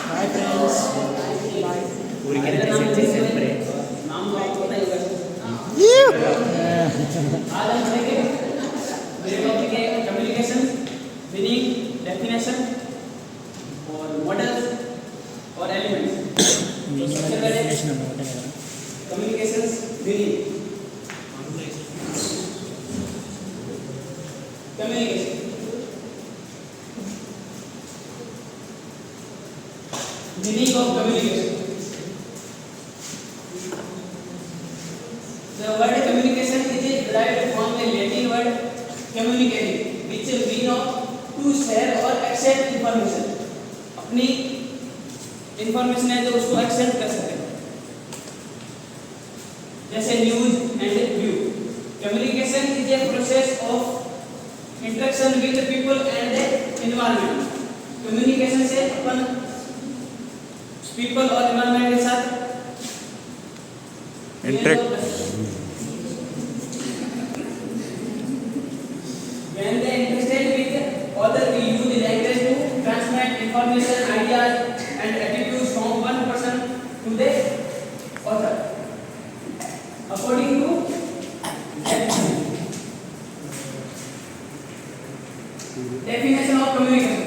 Bye friends. नाम तो आपको पता ही होगा। आज हम पढ़ेंगे मेरे टॉपिक है कम्युनिकेशन, मीनिंग, डेफिनेशन और मॉडल्स और एलिमेंट्स। तो सबसे पहले communication meaning. Communication meaning of communication. The word communication is derived from the Latin word communicating, which means to share or exchange information. अपनी information है जो उसको exchange कर सकते हैं, जैसे news and view. Communication is a process of interaction with the people and the environment. Communication से अपन people और environment के साथ interact when they interested with other we use language to transmit information, ideas and attitudes from one person to the other according to definition of communication.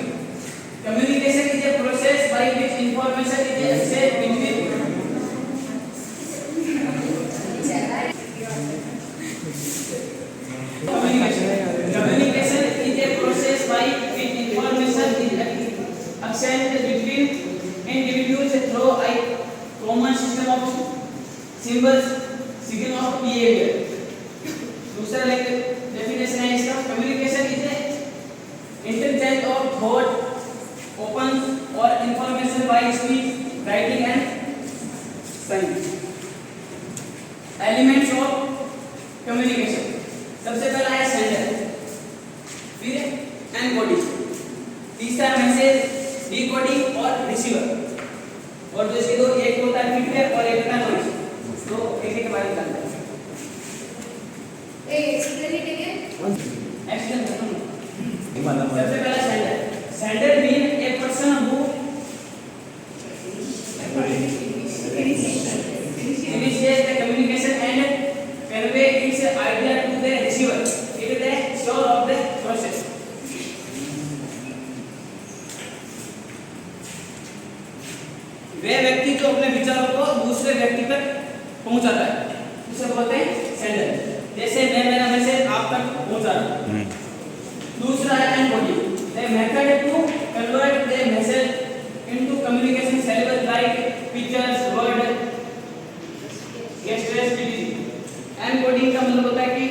Communication is a process by which information is exchanged between Communication is a process by which information is exchanged between individuals through a common system of symbols, signal of behavior. दूसरा definition है इसका, communication is a interchange of thought, open or information by speech, writing and sign. Elements of communication. सबसे पहला है sender, फिर encoding, तीसरा message decoding और receiver, और जो इसके दो एक होता है फीडबैक और एक होता है नॉइज। तो एक एक के बारे में जानते हैं। Explain it again. एक्सप्लेन करता हूं। सबसे पहला sender. Sender mean a person who initiates the communication and convey its idea to the receiver. It is the source of the process. वे व्यक्ति जो अपने विचारों को दूसरे व्यक्ति तक पहुंचाता है उसे बोलते हैं सेंडर। जैसे मैं मेरा मैसेज आप तक पहुंचा रहा हूं। दूसरा है encoding, the method to convert the message into communication syllabus like pictures, word, gestures, etc. Encoding का मतलब होता है कि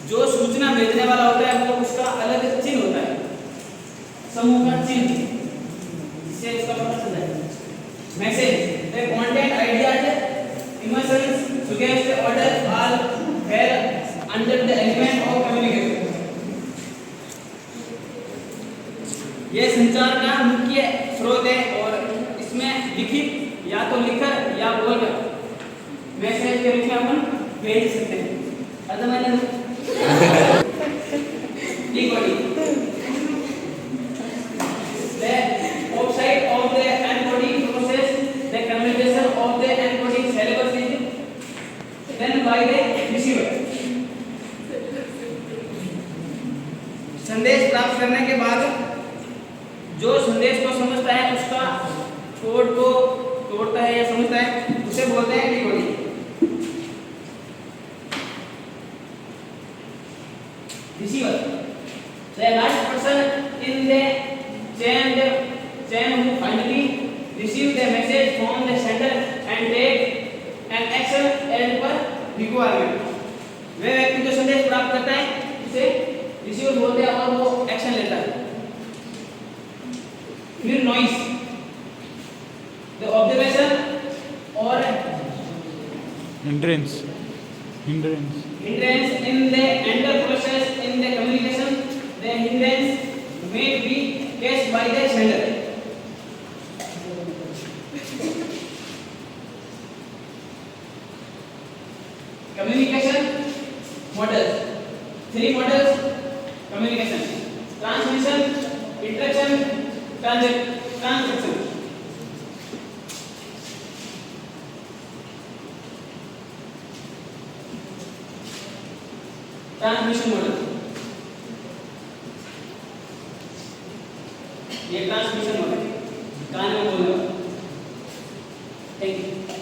जो सूचना भेजने वाला होता है वो उसका अलग चिन्ह होता है, समूह का चिन्ह, इससे उसका पता चलता है। Message the content, ideas, emotions, suggestions, orders all fall under the element of communication. ये संचार का मुख्य स्रोत है और इसमें लिखित या तो लिखकर या बोलकर मैसेज के रूप में अपन भेज सकते हैं। अगर मैंने decoding the outside of the encoding process, the communication of the encoding syllabus is done by the receiver. संदेश प्राप्त करने के बाद जो संदेश को समझता है उसका कोड को तोड़ता है या समझता है उसे बोलते हैं decoding. Receiver the last person in the chain who finally receive the message from the sender and take an action as per requirement. वे व्यक्ति जो संदेश प्राप्त करता है उसे रिसीवर बोलते हैं और वो एक्शन लेता है। फिर noise the observation or hindrance in the enter process in the communication. The hindrance may be catched by the sender. Communication models. 3 models communication. Transmission interaction transaction transmission model ये transmission model कान में बोलना thank you